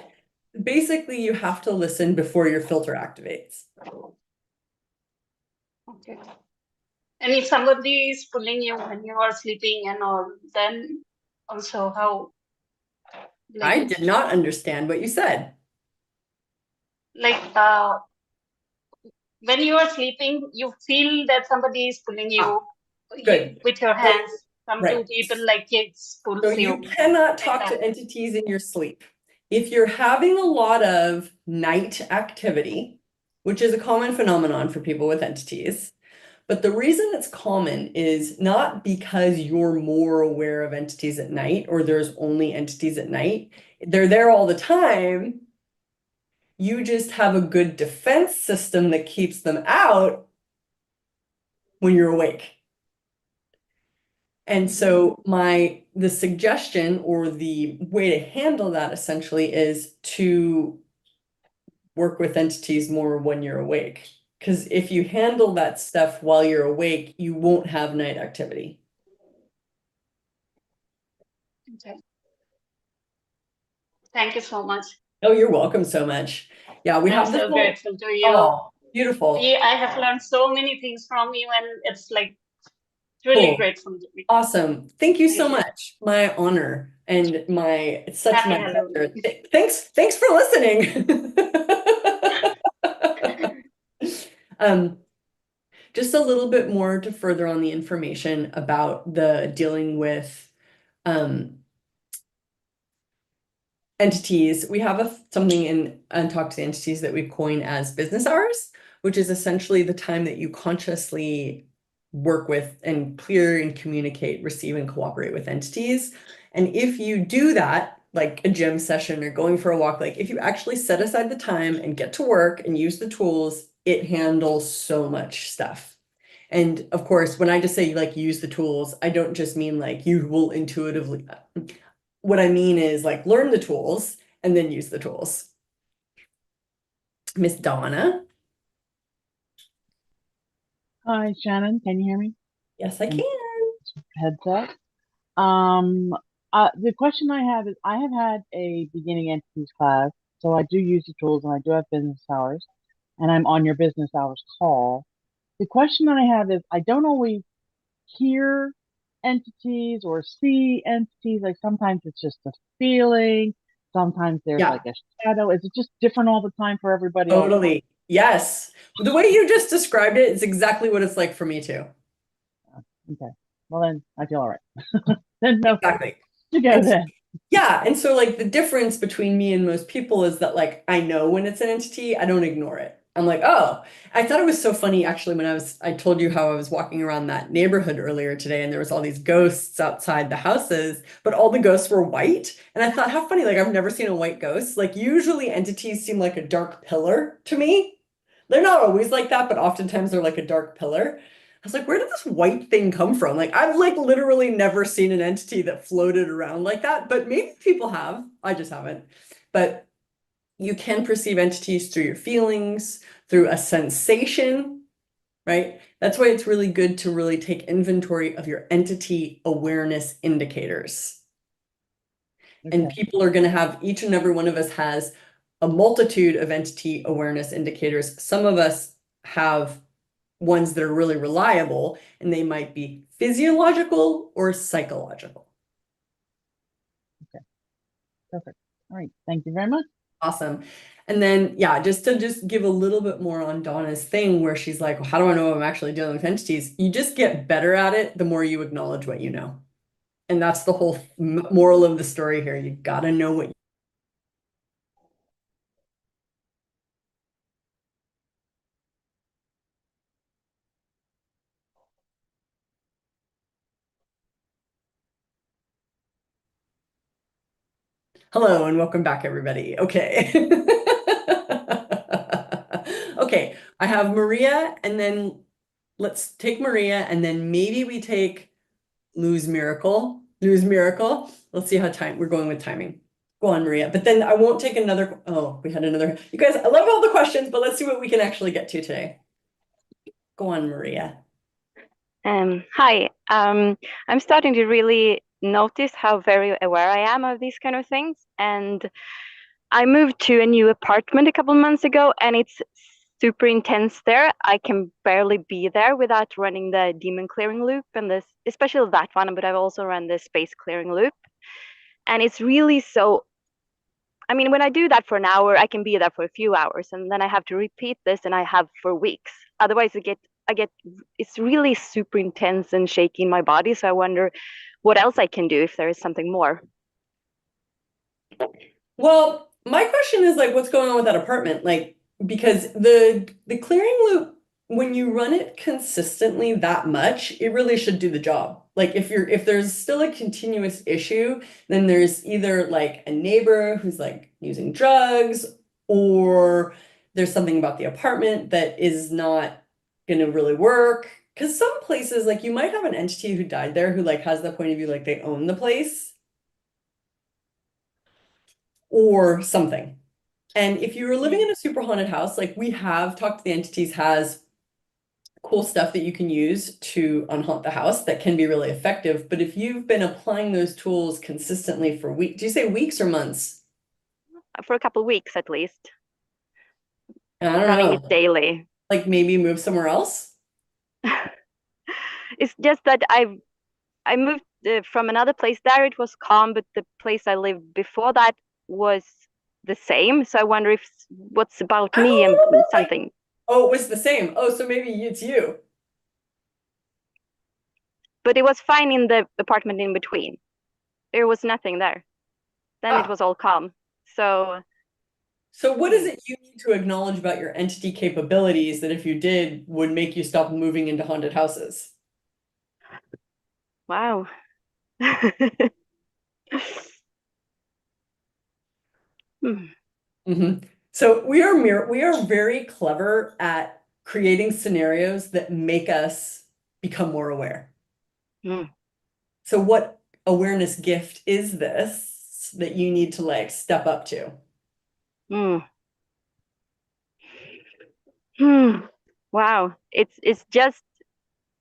Basically, you have to listen before your filter activates. Okay. And if somebody is pulling you when you are sleeping and all, then also how, I like, did not understand what you said. like when you are sleeping, you feel that somebody is pulling you, Good. with your hands. Some two Right. people like kids So pulls you you cannot like talk to that. entities in your sleep. If you're having a lot of night activity, which is a common phenomenon for people with entities, but the reason it's common is not because you're more aware of entities at night or there's only entities at night. They're there all the time. You just have a good defense system that keeps them out when you're awake. And so the suggestion or the way to handle that essentially is to work with entities more when you're awake. Because if you handle that stuff while you're awake, you won't have night activity. Okay. Thank you so much. Oh, you're welcome so much. Yeah, we I'm have this so whole, grateful to you. oh, beautiful. I have learned so many things from you, and it's like really Cool. grateful to me. Awesome. Thank you so Thank you. much. My honor and it's such Happy my Halloween. pleasure. Thanks for listening. Just a little bit more to further on the information about the dealing with entities. We have something in Untalk to the Entities that we coin as business hours, which is essentially the time that you consciously work with and clear and communicate, receive and cooperate with entities. And if you do that, like a gym session or going for a walk, like if you actually set aside the time and get to work and use the tools, it handles so much stuff. And of course, when I just say like use the tools, I don't just mean like you will intuitively. What I mean is like learn the tools and then use the tools. Miss Donna. Hi, Shannon. Can you hear me? Yes, I can. Headset. The question I have is I have had a beginning entities class So I do use the tools and I do have business hours and I'm on your business hours call. The question that I have is I don't always hear entities or see entities. Like sometimes it's just a feeling. Sometimes there's Yeah. like a shadow. Is it just different all the time for everybody all the time? Totally. Yes. The way you just described it is exactly what it's like for me too. Okay. Well, then I feel all right. Then no, Exactly. to go And then. yeah, and so like the difference between me and most people is that like I know when it's an entity, I don't ignore it. I'm like, oh, I thought it was so funny actually when I told you how I was walking around that neighborhood earlier today and there was all these ghosts outside the houses, but all the ghosts were white. And I thought, how funny, like I've never seen a white ghost. Like usually entities seem like a dark pillar to me. They're not always like that, but oftentimes they're like a dark pillar. I was like, where did this white thing come from? Like, I've like literally never seen an entity that floated around like that, but maybe people have. I just haven't. But you can perceive entities through your feelings, through a sensation, right? That's why it's really good to really take inventory of your entity awareness indicators. And Okay. people are going to have, each and every one of us has a multitude of entity awareness indicators. Some of us have ones that are really reliable, and they might be physiological or psychological. Perfect. All right. Thank you very much. Awesome. And then, yeah, just to give a little bit more on Donna's thing where she's like, well, how do I know I'm actually dealing with entities? You just get better at it the more you acknowledge what you know. And that's the whole moral of the story here. You got to know what. Hello and welcome back, everybody. Okay. Okay, I have Maria, and then let's take Maria, and then maybe we take Lou's Miracle. Lou's Miracle. Let's see how time we're going with timing. Go on, Maria. But then I won't take another. Oh, we had another. You guys, I love all the questions, but let's see what we can actually get to today. Go on, Maria. Hi. I'm starting to really notice how very aware I am of these kind of things. And I moved to a new apartment a couple months ago, and it's super intense there. I can barely be there without running the demon clearing loop and this, especially that one, but I've also run the space clearing loop. And it's really so, I mean, when I do that for an hour, I can be there for a few hours, and then I have to repeat this, and I have for weeks. Otherwise, it's really super intense and shaking my body. So I wonder what else I can do if there is something more. Well, my question is like, what's going on with that apartment? Like, because the clearing loop, when you run it consistently that much, it really should do the job. Like if there's still a continuous issue, then there's either like a neighbor who's like using drugs, or there's something about the apartment that is not gonna really work. Because some places, like you might have an entity who died there who like has the point of view like they own the place or something. And if you were living in a super haunted house, like we have Talk to the Entities has cool stuff that you can use to unhaunt the house that can be really effective. But if you've been applying those tools consistently for weeks, do you say weeks or months? For a couple of weeks at least, I don't running know, it daily. like maybe move somewhere else? It's just that I moved from another place. There it was calm, but the place I lived before that was the same. So I wonder if what's about I'm a me and little bit like, something. oh, it was the same. Oh, so maybe it's you. But it was fine in the apartment in between. There was nothing there. Then it Ah, was all calm. So so what is it you need to acknowledge about your entity capabilities that if you did would make you stop moving into haunted houses? wow. Hmm. So we are very clever at creating scenarios that make us become more aware. Hmm. So what awareness gift is this that you need to like step up to? Hmm. Hmm. Wow. It's just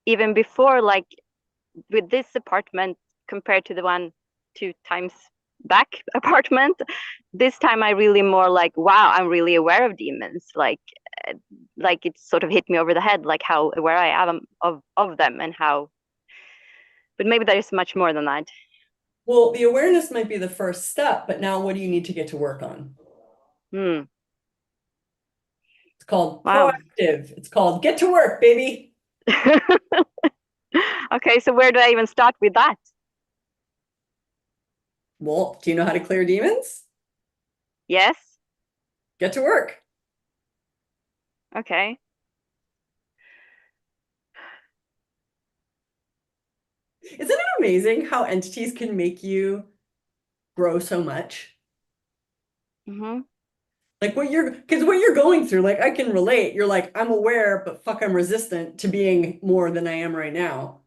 even before, like with this apartment compared to the one 2 times back apartment. This time I really more like, wow, I'm really aware of demons. Like it sort of hit me over the head, like how aware I am of them and how. But maybe there is much more than that. Well, the awareness might be the first step, but now what do you need to get to work on? Hmm. It's called Wow. proactive. It's called get to work, baby. Okay, so where do I even start with that? Well, do you know how to clear demons? Yes. Get to work. Okay. Isn't it amazing how entities can make you grow so much? Mm-hmm. Like because what you're going through, like I can relate. You're like, I'm aware, but fuck, I'm resistant to being more than I am right now.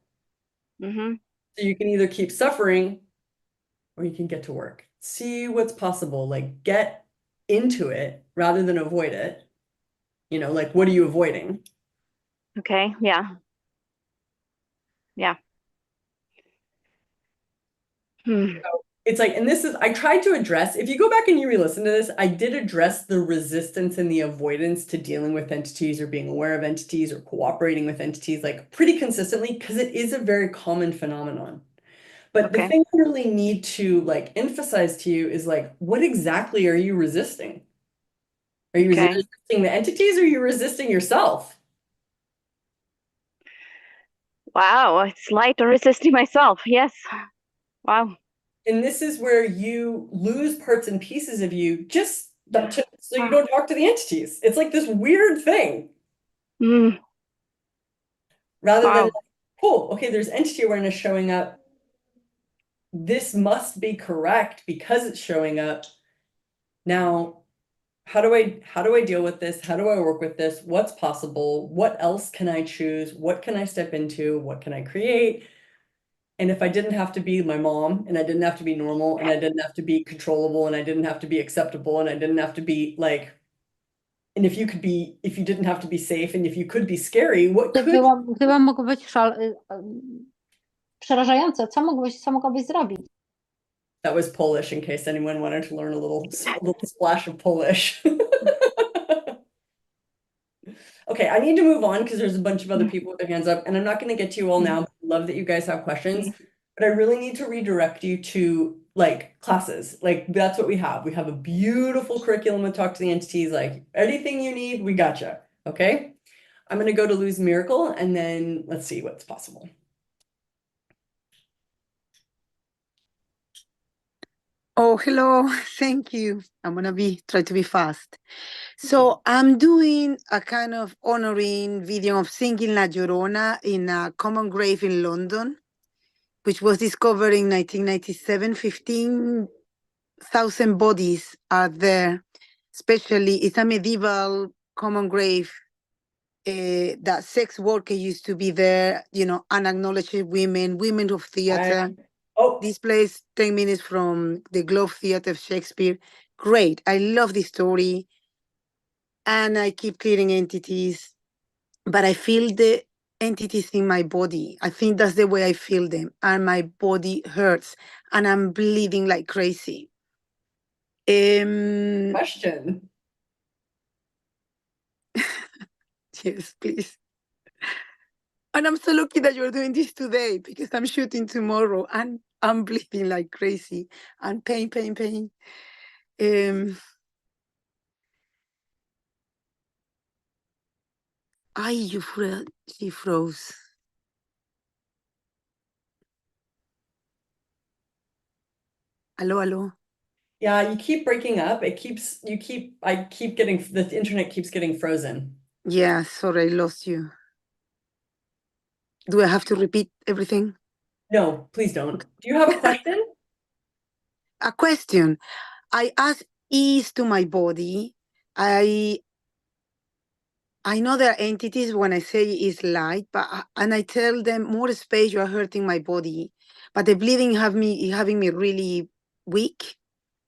Mm-hmm. So you can either keep suffering or you can get to work. See what's possible. Like get into it rather than avoid it. You know, like what are you avoiding? Okay. Yeah. Yeah. Hmm. It's like, and this is, I tried to address, if you go back and you re-listen to this, I did address the resistance and the avoidance to dealing with entities or being aware of entities or cooperating with entities like pretty consistently because it is a very common phenomenon. But the Okay. thing I really need to like emphasize to you is like, what exactly are you resisting? Are you Okay. resisting the entities or are you resisting yourself? Wow, it's light or resisting myself. Yes. Wow. And this is where you lose parts and pieces of you just so you Wow. don't talk to the entities. It's like this weird thing. Mm. Rather than, Wow. cool, okay, there's entity awareness showing up. This must be correct because it's showing up. Now, how do I deal with this? How do I work with this? What's possible? What else can I choose? What can I step into? What can I create? And if I didn't have to be my mom, and I didn't have to be normal, and I didn't have to be controllable, and I didn't have to be acceptable, and I didn't have to be like, and if you didn't have to be safe, and if you could be scary, what could Chyba mogło być przerażające. Co mogłabyś zrobić? that was Polish in case anyone wanted to learn a little splash of Polish. Okay, I need to move on because there's a bunch of other people with their hands up, and I'm not going to get to you all now. But I love that you guys have questions, but I really need to redirect you to like classes. Like that's what we have. We have a beautiful curriculum with Talk to the Entities. Like anything you need, we gotcha. Okay, I'm going to go to Lose Miracle, and then let's see what's possible. Oh, hello. Thank you. I'm gonna try to be fast. So I'm doing a kind of honoring video of singing La Llorona in a common grave in London, which was discovered in 1997. 15,000 bodies are there. Especially, it's a medieval common grave that sex worker used to be there, unacknowledged women of theater. Oh, This place 10 minutes from the Globe Theatre of Shakespeare. Great. I love this story. And I keep clearing entities, but I feel the entities in my body. I think that's the way I feel them. And my body hurts and I'm bleeding like crazy. question. Yes, please. And I'm so lucky that you're doing this today because I'm shooting tomorrow and I'm bleeding like crazy and pain. She froze. Hello. Yeah, you keep breaking up. I keep getting, the internet keeps getting frozen. Yeah, sorry, I lost you. Do I have to repeat everything? No, please don't. Do you have a question? A question. I ask ease to my body. I know there are entities when I say it's light, and I tell them more space, you are hurting my body. But the bleeding having me really weak.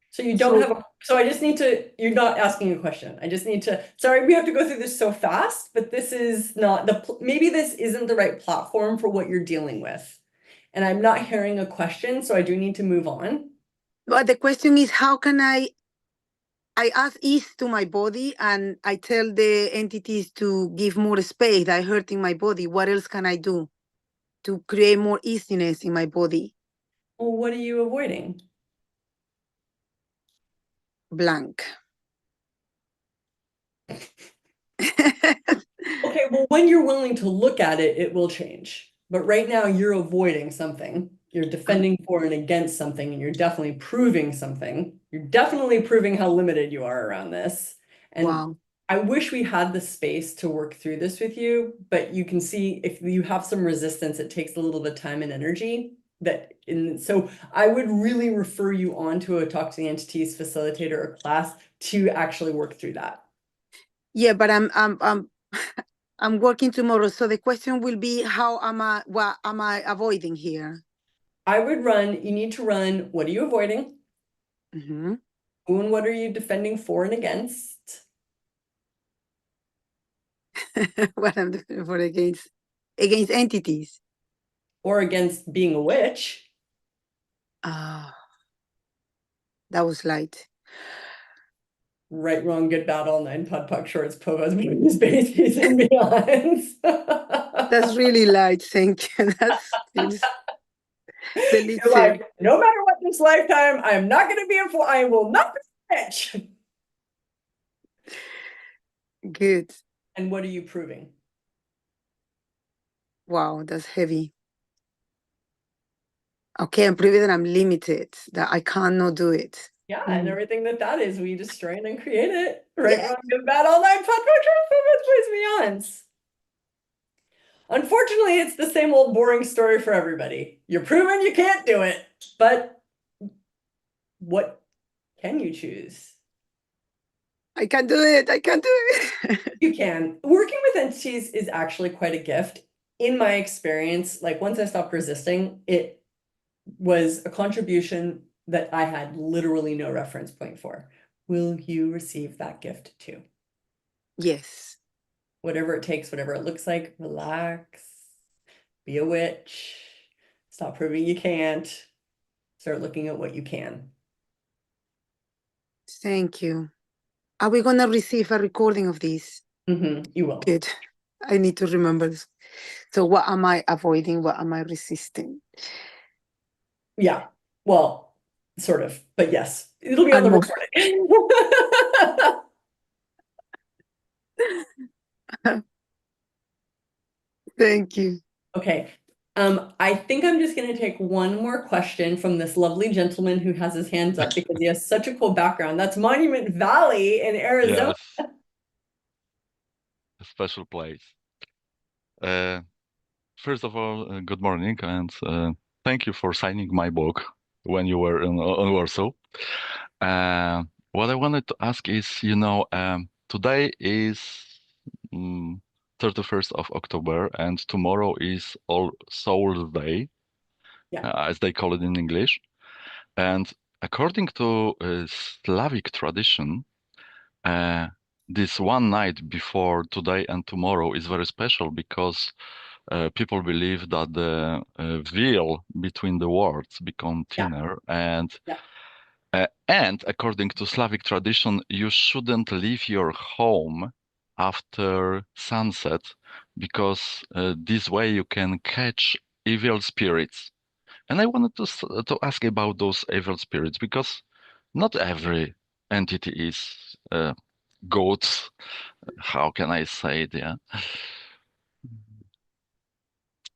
So you don't have so I just need to, you're not asking a question. I just need to, sorry, we have to go through this so fast, but this is not maybe this isn't the right platform for what you're dealing with. And I'm not hearing a question, so I do need to move on. But the question is, how can I add ease to my body and I tell the entities to give more space that hurting my body. What else can I do to create more easiness in my body? Well, what are you avoiding? Blank. Okay, well, when you're willing to look at it, it will change. But right now, you're avoiding something. You're defending for and against something, and you're definitely proving something. You're definitely proving how limited you are around this. And Wow. I wish we had the space to work through this with you, but you can see if you have some resistance, it takes a little bit of time and energy. So I would really refer you on to a Talk to the Entities facilitator or class to actually work through that. Yeah, but I'm working tomorrow. So the question will be, what am I avoiding here? You need to run, what are you avoiding? Mm-hmm. Who and what are you defending for and against? What I'm doing for against entities. Or against being a witch? Ah, that was light. Right, wrong, good, bad, all nine, pod, puck, shorts, povas, movies, bases, and beyonds. That's really light. Thank you. That's the lead You're singer. like, no matter what this lifetime, I'm not going to be I will not be a witch. Good. And what are you proving? Wow, that's heavy. Okay, I'm proving that I'm limited, that I cannot do it. Yeah, and everything that is, we destroy and uncreate it. Right, Yeah. wrong, good, bad, all nine, pod, puck, shorts, povas, movies, beyonds. Unfortunately, it's the same old boring story for everybody. You're proven you can't do it, but what can you choose? I can do it. I can do it. You can. Working with entities is actually quite a gift. In my experience, like once I stopped resisting, it was a contribution that I had literally no reference point for. Will you receive that gift too? Yes. Whatever it takes, whatever it looks like, relax, be a witch, stop proving you can't, start looking at what you can. Thank you. Are we going to receive a recording of this? You will. Good. I need to remember this. So what am I avoiding? What am I resisting? Yeah, well, sort of, but yes, it'll be on And the more. recording. Thank you. Okay. I think I'm just going to take one more question from this lovely gentleman who has his hands up because he has such a cool background. That's Monument Valley in Arizona. Yes, a special place. First of all, good morning, and thank you for signing my book when you were in Warsaw. What I wanted to ask is, today is 31st of October, and tomorrow is All Souls Day, Yeah. as they call it in English. And according to Slavic tradition, this one night before today and tomorrow is very special because people believe that the veil between the worlds become thinner, and according to Slavic tradition, you shouldn't leave your home after sunset because this way you can catch evil spirits. And I wanted to ask about those evil spirits because not every entity is good. How can I say it? Yeah.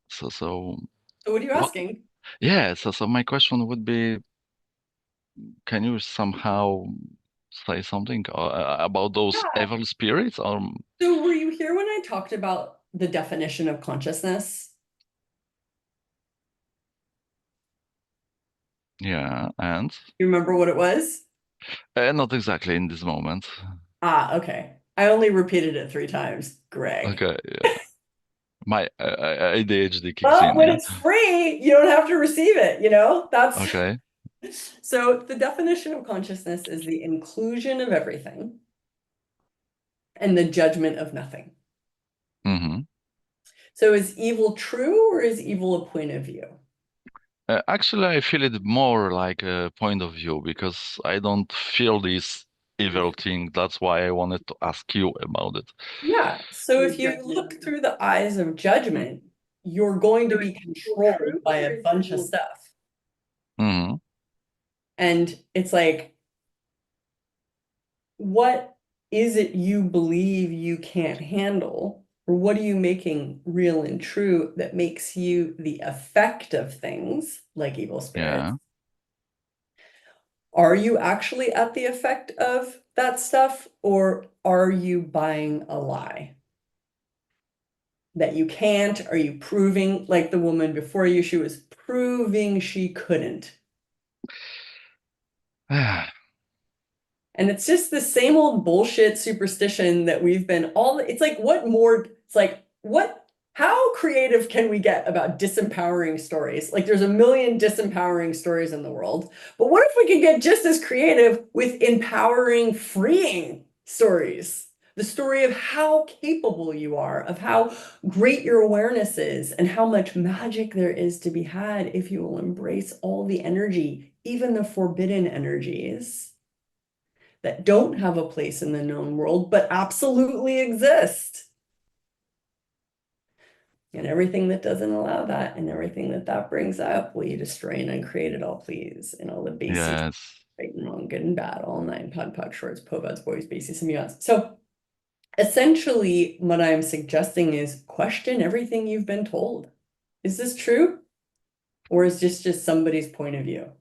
So what are you what? asking? Yeah. So my question would be, can you somehow say something about those Yeah. evil spirits? Or So were you here when I talked about the definition of consciousness? yeah, and You remember what it was? not exactly in this moment. Okay. I only repeated it 3 times, Greg. Okay. Yeah. My ADHD kicks Well, in. when Yeah. it's free, you don't have to receive it, That's Okay. So the definition of consciousness is the inclusion of everything and the judgment of nothing. Mm-hmm. So is evil true or is evil a point of view? Actually, I feel it more like a point of view because I don't feel this evil thing. That's why I wanted to ask you about it. Yeah. So if you Judgment. look through the eyes of judgment, you're going to be controlled by a bunch of stuff. Hmm. And it's like, what is it you believe you can't handle? Or what are you making real and true that makes you the effect of things like evil spirits? Yeah. Are you actually at the effect of that stuff, or are you buying a lie? That you can't? Are you proving, like the woman before you, she was proving she couldn't? And it's just the same old bullshit superstition that we've been all, it's like, what more, it's like, how creative can we get about disempowering stories? Like there's a million disempowering stories in the world, but what if we could get just as creative with empowering, freeing stories? The story of how capable you are, of how great your awareness is, and how much magic there is to be had if you will embrace all the energy, even the forbidden energies that don't have a place in the known world, but absolutely exist. And everything that doesn't allow that, and everything that that brings up, will you destroy and uncreate it all, please? And all the bases, Yes. right and wrong, good and bad, all nine, pod, pod, shorts, povods, boys, bases, symbionts. So essentially, what I'm suggesting is question everything you've been told. Is this true? Or is this just somebody's point of view?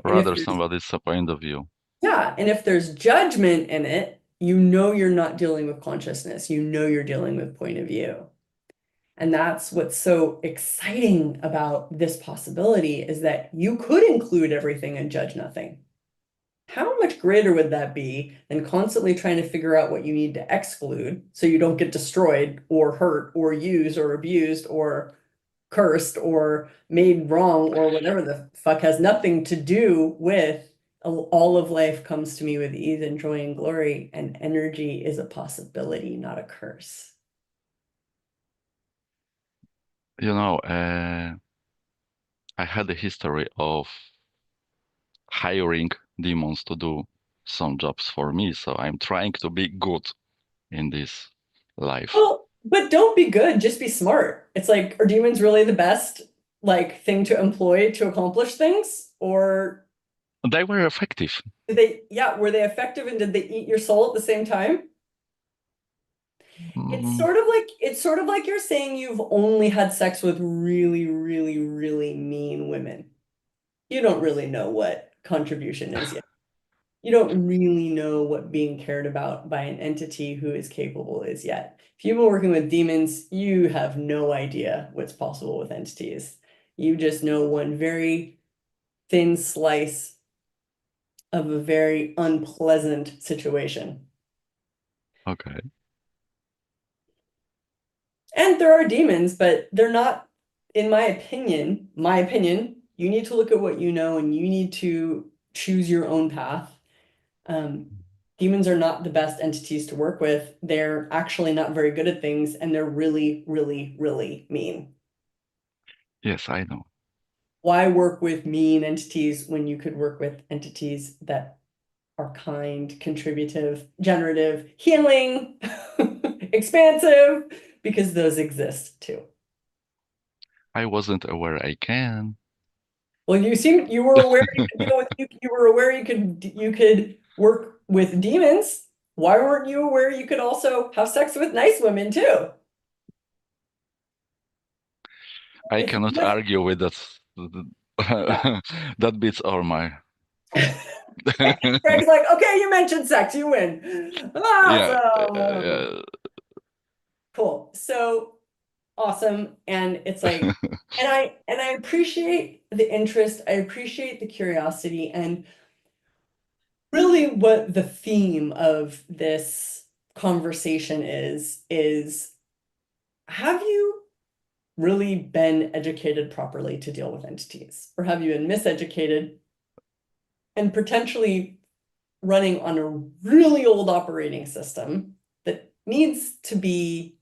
And if Rather there's somebody's point of view. Yeah, and if there's judgment in it, you know you're not dealing with consciousness. You know you're dealing with point of view. And that's what's so exciting about this possibility is that you could include everything and judge nothing. How much greater would that be than constantly trying to figure out what you need to exclude so you don't get destroyed or hurt or used or abused or cursed or made wrong or whatever the fuck has nothing to do with all of life comes to me with ease and joy and glory, and energy is a possibility, not a curse. You know, I had a history of hiring demons to do some jobs for me, so I'm trying to be good in this life. Well, but don't be good, just be smart. It's like, are demons really the best like thing to employ to accomplish things? Or They were effective. did they, yeah, were they effective and did they eat your soul at the same time? It's Mm, sort of like you're saying you've only had sex with really, really, really mean women. You don't really know what contribution is yet. You don't really know what being cared about by an entity who is capable is yet. If you've been working with demons, you have no idea what's possible with entities. You just know one very thin slice of a very unpleasant situation. okay. And there are demons, but they're not, in my opinion, you need to look at what you know and you need to choose your own path. Demons are not the best entities to work with. They're actually not very good at things, and they're really, really, really mean. Yes, I know. Why work with mean entities when you could work with entities that are kind, contributive, generative, healing, expansive, because those exist too. I wasn't aware I can. Well, you were aware you could deal with you were aware you could work with demons. Why weren't you aware you could also have sex with nice women too? I If you cannot just, argue with that. yeah. That beats all my. Craig's like, okay, you mentioned sex, you win. Yeah, Awesome. Cool. So awesome. And it's like, and I appreciate the interest, I appreciate the curiosity, and really what the theme of this conversation is have you really been educated properly to deal with entities? Or have you been miseducated and potentially running on a really old operating system that needs to be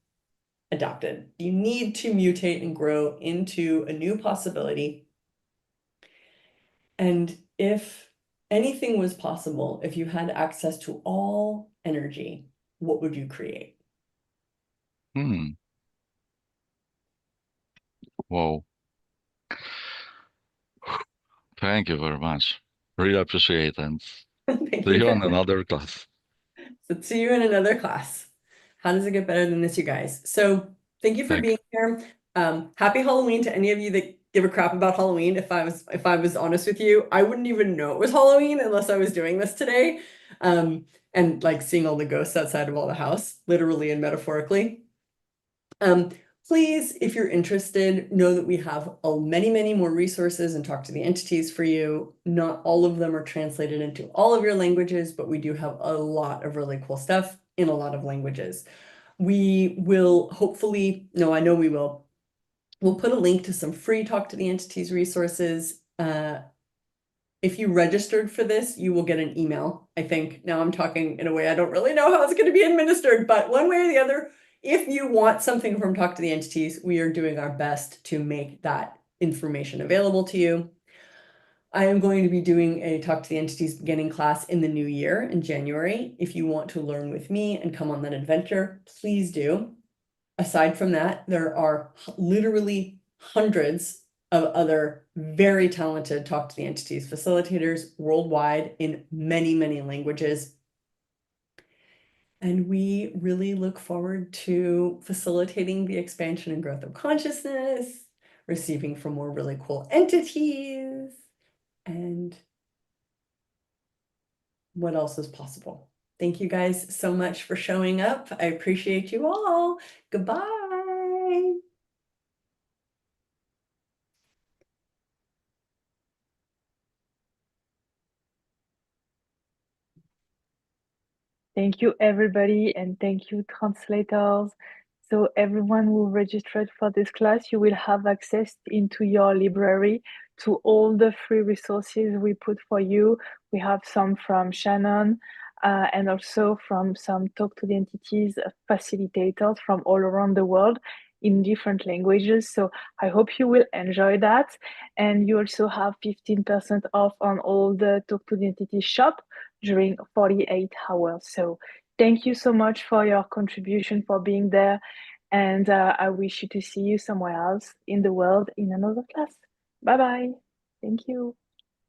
adapted? You need to mutate and grow into a new possibility And if anything was possible, if you had access to all energy, what would you create? Hmm. Wow. Thank you very much. Really appreciate, and Thank see you you very on much. another class. So see you in another class. How does it get better than this, you guys? So thank you for Thank being here. Happy Halloween to any of you that give a crap about Halloween. If I was honest with you, I wouldn't even know it was Halloween unless I was doing this today. And like seeing all the ghosts outside of all the house, literally and metaphorically. Please, if you're interested, know that we have many, many more resources and talk to the entities for you. Not all of them are translated into all of your languages, but we do have a lot of really cool stuff in a lot of languages. We will hopefully, no, I know we will. We'll put a link to some free Talk to the Entities resources. If you registered for this, you will get an email. I think now I'm talking in a way I don't really know how it's going to be administered, but one way or the other, if you want something from Talk to the Entities, we are doing our best to make that information available to you. I am going to be doing a Talk to the Entities beginning class in the new year in January. If you want to learn with me and come on that adventure, please do. Aside from that, there are literally hundreds of other very talented Talk to the Entities facilitators worldwide in many, many languages. And we really look forward to facilitating the expansion and growth of consciousness, receiving from more really cool entities, and what else is possible. Thank you guys so much for showing up. I appreciate you all. Goodbye. Thank you, everybody, and thank you, translators. So everyone who registered for this class, you will have access into your library to all the free resources we put for you. We have some from Shannon and also from some Talk to the Entities facilitators from all around the world in different languages. So I hope you will enjoy that. And you also have 15% off on all the Talk to the Entities shop during 48 hours. So thank you so much for your contribution, for being there. And I wish you to see you somewhere else in the world in another class. Bye-bye. Thank you.